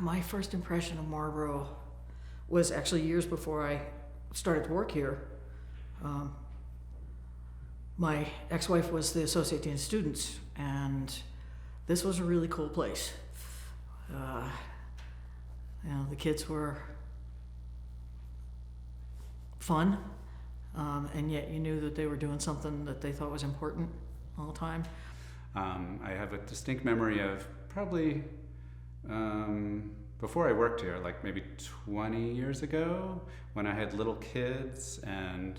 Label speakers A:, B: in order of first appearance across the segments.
A: My first impression of Marlboro was actually years before I started to work here. Um, my ex-wife was the Associate Dean of Students, and this was a really cool place. Uh, the kids were fun, and yet you knew that they were doing something that they thought was important all the time.
B: I have a distinct memory of probably before I worked here, like maybe 20 years ago, when I had little kids and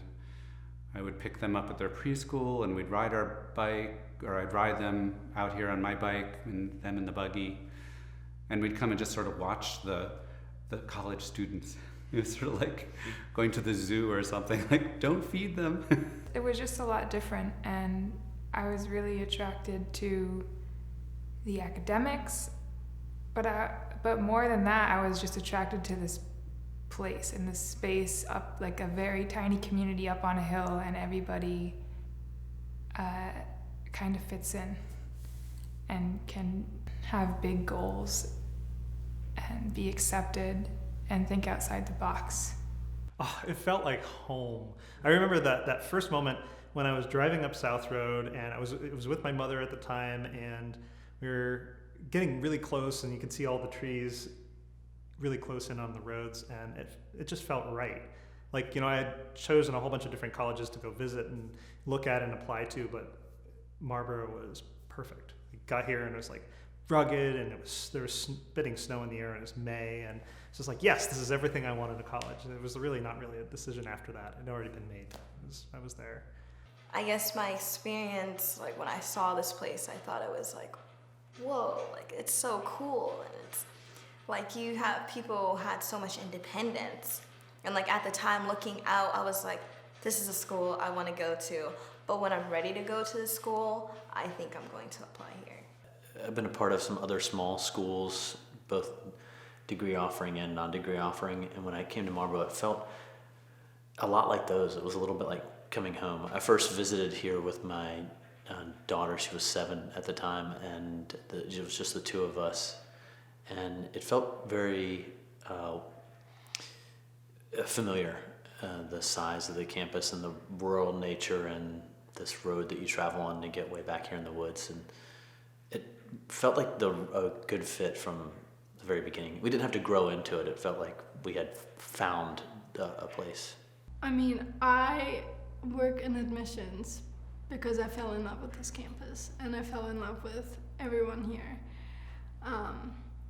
B: I would pick them up at their preschool and we'd ride our bike, or I'd ride them out here on my bike and them in the buggy, and we'd come and just sort of watch the college students. It was sort of like going to the zoo or something, like, don't feed them.
C: It was just a lot different, and I was really attracted to the academics, but more than that, I was just attracted to this place and this space up, like a very tiny community up on a hill, and everybody kind of fits in and can have big goals and be accepted and think outside the box.
D: Oh, it felt like home. I remember that first moment when I was driving up South Road, and it was with my mother at the time, and we were getting really close, and you could see all the trees really close in on the roads, and it just felt right. Like, I had chosen a whole bunch of different colleges to go visit and look at and apply to, but Marlboro was perfect. We got here and it was like rugged, and there was spitting snow in the air, and it was May, and it's just like, yes, this is everything I wanted in college. And it was really not really a decision after that. It had already been made. I was there.
E: I guess my experience, like when I saw this place, I thought it was like, whoa, like it's so cool, and it's like people had so much independence, and like at the time looking out, I was like, this is a school I want to go to, but when I'm ready to go to the school, I think I'm going to apply here.
F: I've been a part of some other small schools, both degree offering and non-degree offering, and when I came to Marlboro, it felt a lot like those. It was a little bit like coming home. I first visited here with my daughter. She was 7 at the time, and it was just the two of us, and it felt very familiar, the size of the campus and the rural nature and this road that you travel on to get way back here in the woods, and it felt like a good fit from the very beginning. We didn't have to grow into it. It felt like we had found a place.
G: I mean, I work in admissions because I fell in love with this campus, and I fell in love with everyone here.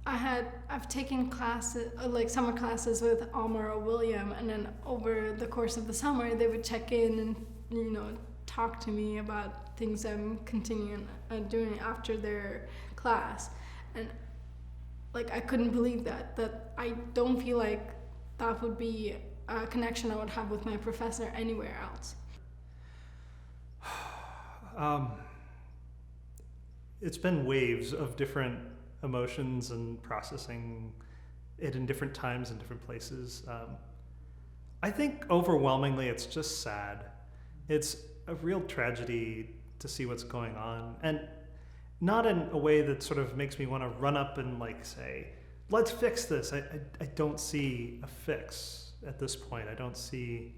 G: I've taken classes, like summer classes with Alma or William, and then over the course of the summer, they would check in and, talk to me about things I'm continuing doing after their class. And like, I couldn't believe that I don't feel like that would be a connection I would have with my professor anywhere else.
D: It's been waves of different emotions and processing it in different times and different places. I think overwhelmingly it's just sad. It's a real tragedy to see what's going on, and not in a way that sort of makes me want to run up and like say, let's fix this. I don't see a fix at this point. I don't see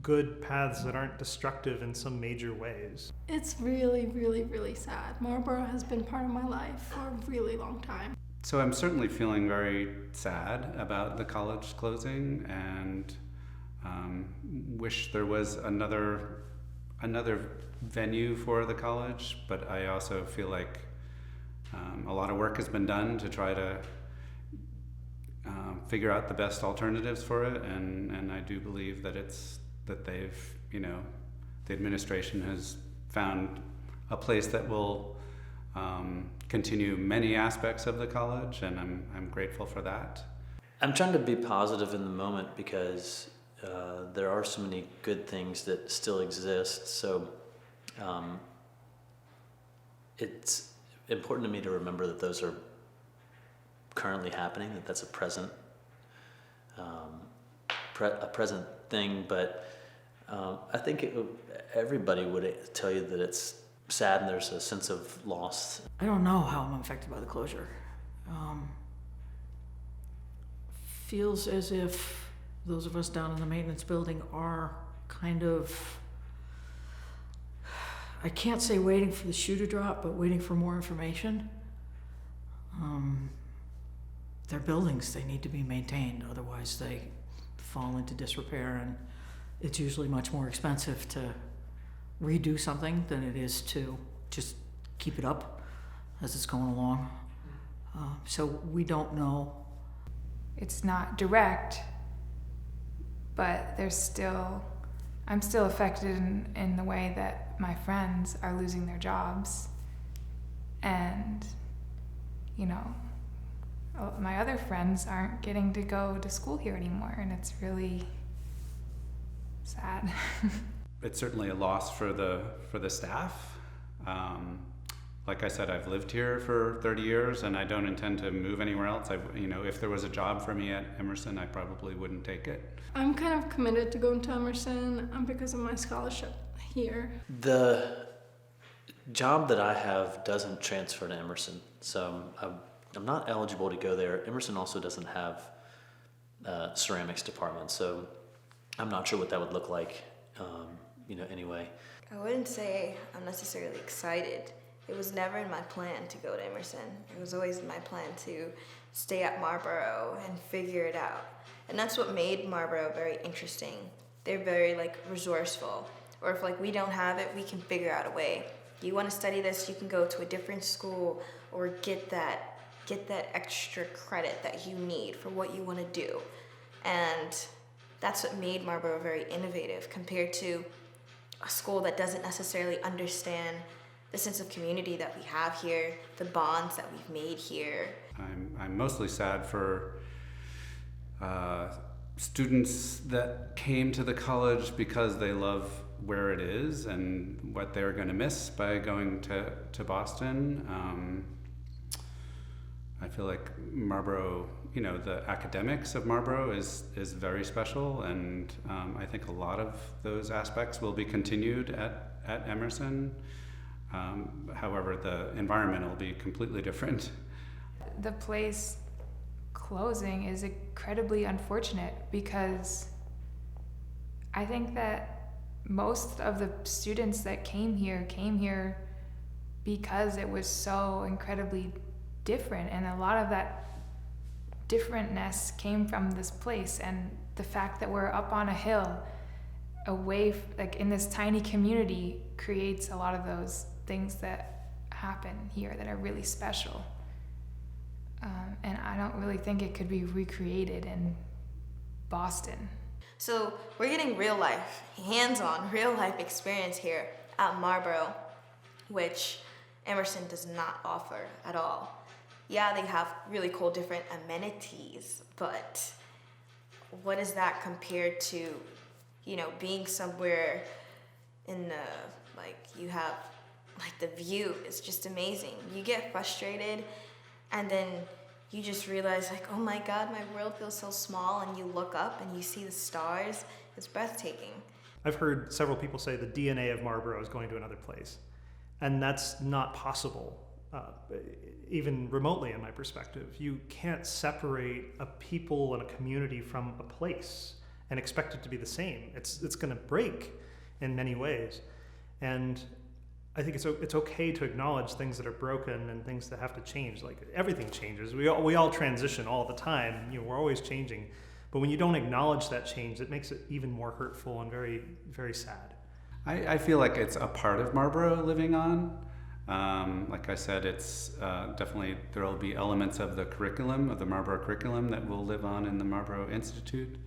D: good paths that aren't destructive in some major ways.
G: It's really, really, really sad. Marlboro has been part of my life for a really long time.
B: So I'm certainly feeling very sad about the college closing, and wish there was another venue for the college, but I also feel like a lot of work has been done to try to figure out the best alternatives for it, and I do believe that they've, the administration has found a place that will continue many aspects of the college, and I'm grateful for that.
F: I'm trying to be positive in the moment because there are so many good things that still exist. So it's important to me to remember that those are currently happening, that's a present thing. But I think everybody would tell you that it's sad and there's a sense of loss.
A: I don't know how I'm affected by the closure. feels as if those of us down in the maintenance building are kind of, I can't say waiting for the shoe to drop, but waiting for more information. They're buildings, they need to be maintained, otherwise they fall into disrepair, and it's usually much more expensive to redo something than it is to just keep it up as it's going along. So we don't know.
C: It's not direct, but I'm still affected in the way that my friends are losing their jobs. And, you know, my other friends aren't getting to go to school here anymore, and it's really sad.
B: It's certainly a loss for the staff. Like I said, I've lived here for 30 years, and I don't intend to move anywhere else. If there was a job for me at Emerson, I probably wouldn't take it.
G: I'm kind of committed to going to Emerson because of my scholarship here.
F: The job that I have doesn't transfer to Emerson, so I'm not eligible to go there. Emerson also doesn't have ceramics department, so I'm not sure what that would look like. Anyway.
E: I wouldn't say I'm necessarily excited. It was never in my plan to go to Emerson. It was always in my plan to stay at Marlboro and figure it out. And that's what made Marlboro very interesting. They're very resourceful. Or if we don't have it, we can figure out a way. You want to study this, you can go to a different school or get that extra credit that you need for what you want to do. And that's what made Marlboro very innovative compared to a school that doesn't necessarily understand the sense of community that we have here, the bonds that we've made here.
B: I'm mostly sad for students that came to the college because they love where it is and what they're going to miss by going to Boston. I feel like Marlboro, the academics of Marlboro is very special, and I think a lot of those aspects will be continued at Emerson. However, the environment will be completely different.
C: The place closing is incredibly unfortunate because I think that most of the students that came here because it was so incredibly different, and a lot of that differentness came from this place, and the fact that we're up on a hill away in this tiny community creates a lot of those things that happen here that are really special, and I don't really think it could be recreated in Boston.
E: So we're getting real life, hands-on, real life experience here at Marlboro, which Emerson does not offer at all. Yeah, they have really cool different amenities, but what is that compared to, being somewhere in the, you have, the view is just amazing. You get frustrated, and then you just realize, oh my God, my world feels so small, and you look up and you see the stars. It's breathtaking.
D: I've heard several people say the DNA of Marlboro is going to another place, and that's not possible. Even remotely, in my perspective, you can't separate a people and a community from a place and expect it to be the same. It's going to break in many ways, and I think it's okay to acknowledge things that are broken and things that have to change. Everything changes. We all transition all the time. We're always changing, but when you don't acknowledge that change, it makes it even more hurtful and very, very sad.
B: I feel like it's a part of Marlboro living on. Like I said, it's definitely, there will be elements of the curriculum, of the Marlboro curriculum, that will live on in the Marlboro Institute.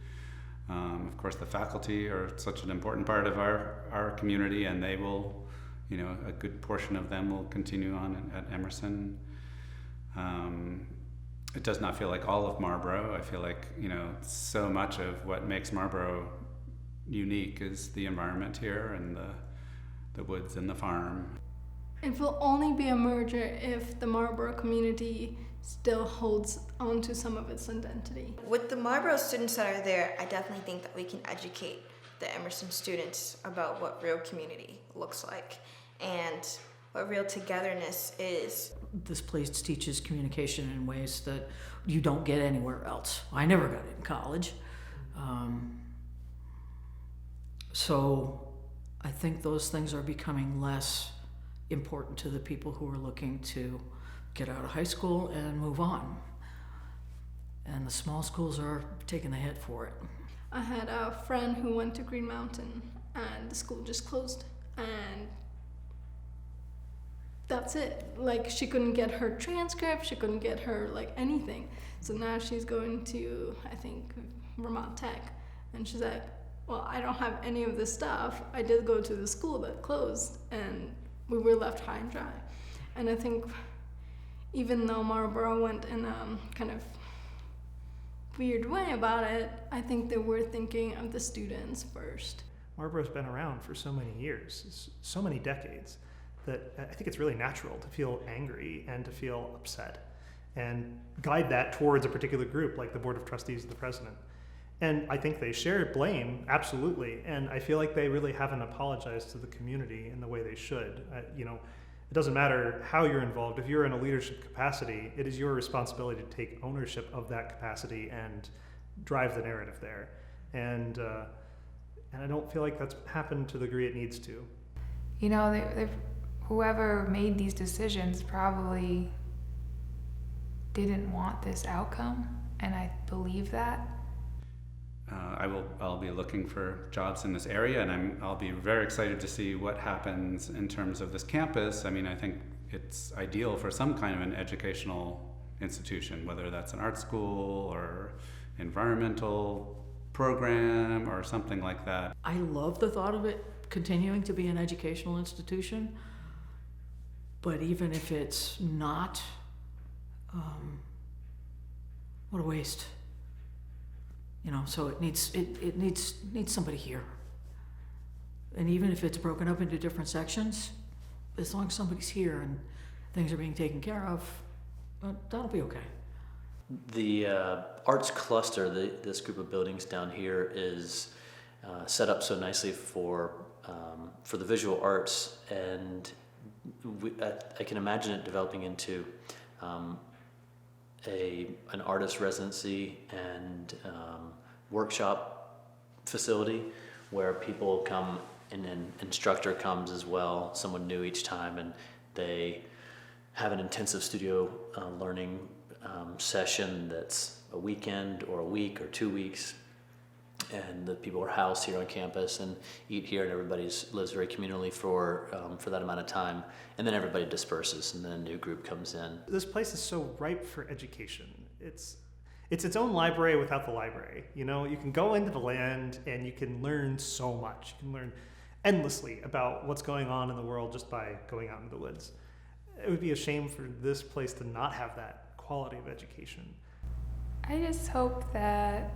B: Of course, the faculty are such an important part of our community, and they will, a good portion of them will continue on at Emerson. It does not feel like all of Marlboro. I feel like, so much of what makes Marlboro unique is the environment here and the woods and the farm.
G: It will only be a merger if the Marlboro community still holds on to some of its identity.
E: With the Marlboro students that are there, I definitely think that we can educate the Emerson students about what real community looks like and what real togetherness is.
A: this place teaches communication in ways that you don't get anywhere else. I never got it in college. So I think those things are becoming less important to the people who are looking to get out of high school and move on. And the small schools are taking the hit for it.
G: I had a friend who went to Green Mountain and the school just closed, and that's it. Like, she couldn't get her transcript, she couldn't get her like anything. So now she's going to, I think, Vermont Tech, and she's like, well, I don't have any of this stuff. I did go to the school that closed, and we were left high and dry. And I think even though Marlboro went in a kind of weird way about it, I think they were thinking of the students first.
D: Marlboro's been around for so many years, so many decades, that I think it's really natural to feel angry and to feel upset and guide that towards a particular group like the Board of Trustees and the President. And I think they share blame, absolutely, and I feel like they really haven't apologized to the community in the way they should. It doesn't matter how you're involved. If you're in a leadership capacity, it is your responsibility to take ownership of that capacity and drive the narrative there. And I don't feel like that's happened to the degree it needs to.
C: You know, whoever made these decisions probably didn't want this outcome, and I believe that.
B: I'll be looking for jobs in this area, and I'll be very excited to see what happens in terms of this campus. I mean, I think it's ideal for some kind of an educational institution, whether that's an art school or environmental program or something like that.
A: I love the thought of it continuing to be an educational institution, but even if it's not, what a waste. So it needs somebody here. And even if it's broken up into different sections, as long as somebody's here and things are being taken care of, that'll be okay.
F: The arts cluster, this group of buildings down here, is set up so nicely for the visual arts, and I can imagine it developing into an artist residency and workshop facility where people come and an instructor comes as well, someone new each time, and they have an intensive studio learning session that's a weekend or a week or 2 weeks, and the people are housed here on campus and eat here, and everybody lives very communally for that amount of time, and then everybody disperses and then a new group comes in.
D: This place is so ripe for education. It's its own library without the library. You can go into the land and you can learn so much. You can learn endlessly about what's going on in the world just by going out into the woods. It would be a shame for this place to not have that quality of education.
C: I just hope that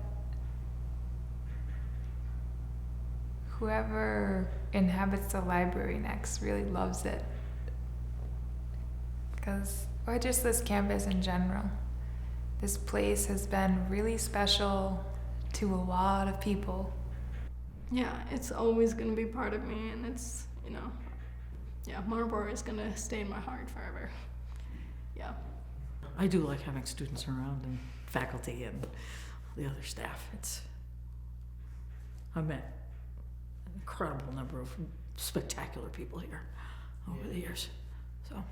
C: whoever inhabits the library next really loves it. Or just this campus in general. This place has been really special to a lot of people.
G: Yeah, it's always going to be part of me, and it's, Marlboro is going to stay in my heart forever. Yeah.
A: I do like having students around and faculty and the other staff. I've met an incredible number of spectacular people here over the years. So